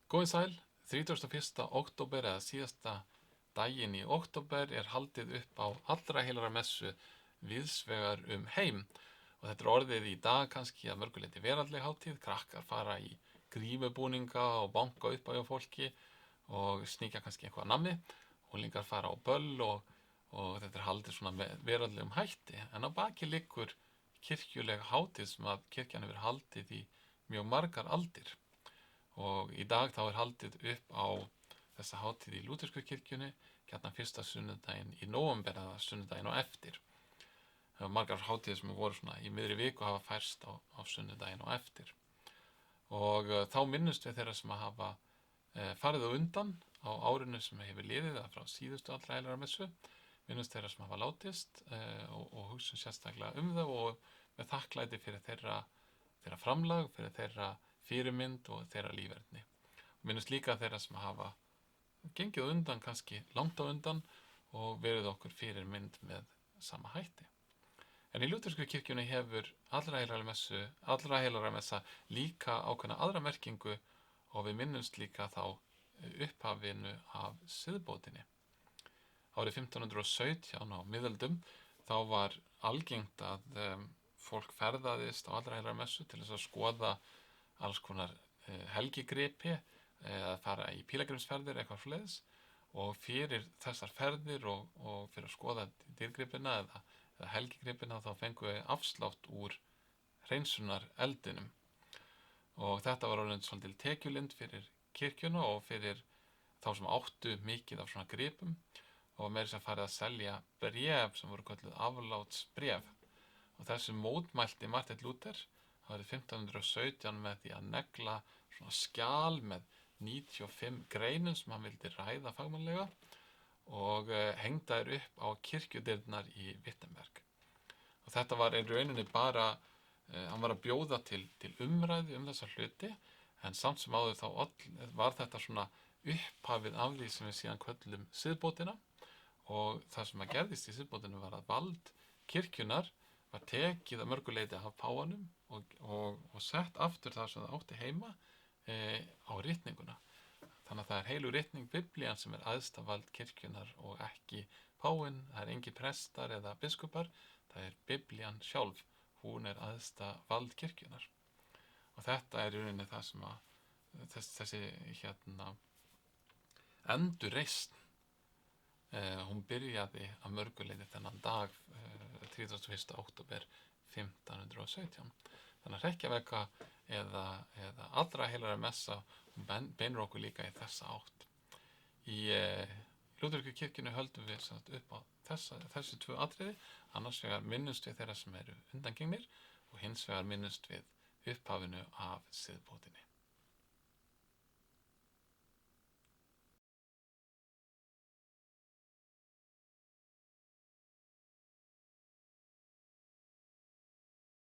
Góðan sæl, 31. október eða síðasta daginn í október haldið upp á allra heilagra messu víðsvegar heim og þetta orðið í dag kannski að mörgu leyti veraldleg hátíð. Krakkar fara í grímubúninga og banka upp á hjá fólki og sníkja kannski eitthvað nammi, unglingar fara á böll og þetta haldið svona með veraldlegum hætti, en á baki liggur kirkjuleg hátíð sem að kirkjan hefur haldið í mjög margar aldir. Og í dag þá haldið upp á þessa hátíð í lúthersku kirkjunni, gjarnan fyrsta sunnudaginn í nóvember eða sunnudaginn á eftir. Það var margar hátíðir sem voru svona í miðri viku hafa færst á sunnudaginn á eftir. Og þá minnumst við þeirra sem hafa farið á undan á árinu sem hefur liðið, eða frá síðustu allra heilagra messu, minnumst þeirra sem hafa látist og hugsum sérstaklega þau og með þakklæti fyrir þeirra framlag, fyrir þeirra fyrirmynd og þeirra líferni. Minnumst líka þeirra sem hafa gengið á undan, kannski langt á undan og verið okkur fyrirmynd með sama hætti. En í lúthersku kirkjunni hefur allra heilagra messa líka ákveðna aðra merkingu og við minnumst líka þá upphafinu af siðbótinni. Árið 1517 á miðöldum þá var algengt að fólk ferðaðist á allra heilagra messu til þess að skoða alls konar helgigripi eða fara í pílagrimsferðir eitthvað svoleiðis, og fyrir þessar ferðir og fyrir að skoða dýrgripina eða helgigripina þá fengu við afslátt úr hreinsunar eldinum. Og þetta var orðin svolítil tekjulind fyrir kirkjuna og fyrir þá sem áttu mikið af svona gripum, og meira sem farið að selja bréf sem voru kölluð aflátsbréf. Og þessu mótmælti Marteinn Lúther árið 1517 með því að negla svona skjal með 95 greinum sem hann vildi ræða fagmannlega og hengda þær upp á kirkjudyrnar í Wittenberg. Og þetta var í rauninni bara, hann var að bjóða til umræðu þessa hluti, en samt sem áður þá var þetta svona upphafið af því sem við síðan köllum siðbótina, og það sem að gerðist í siðbótinu var að vald kirkjunar var tekið að mörgu leyti af páfanum og sett aftur það sem það átti heima á ritninguna. Þannig að það heilu ritning Biblían sem æðsta vald kirkjunar og ekki páfinn. Það engin prestar eða biskupar, það Biblían sjálf, hún æðsta vald kirkjunar. Og þetta í rauninni það sem að þessi endurreisn, hún byrjaði að mörgu leyti þennan dag 31. október 1517. Þannig að hrekkjavaka eða allra heilagra messa beinir okkur líka í þessa átt. Í lúthersku kirkjunni höldum við upp á þessi tvö atriði, annars vegar minnumst við þeirra sem eru undangengnir og hins vegar minnumst við upphafinu af siðbótinni.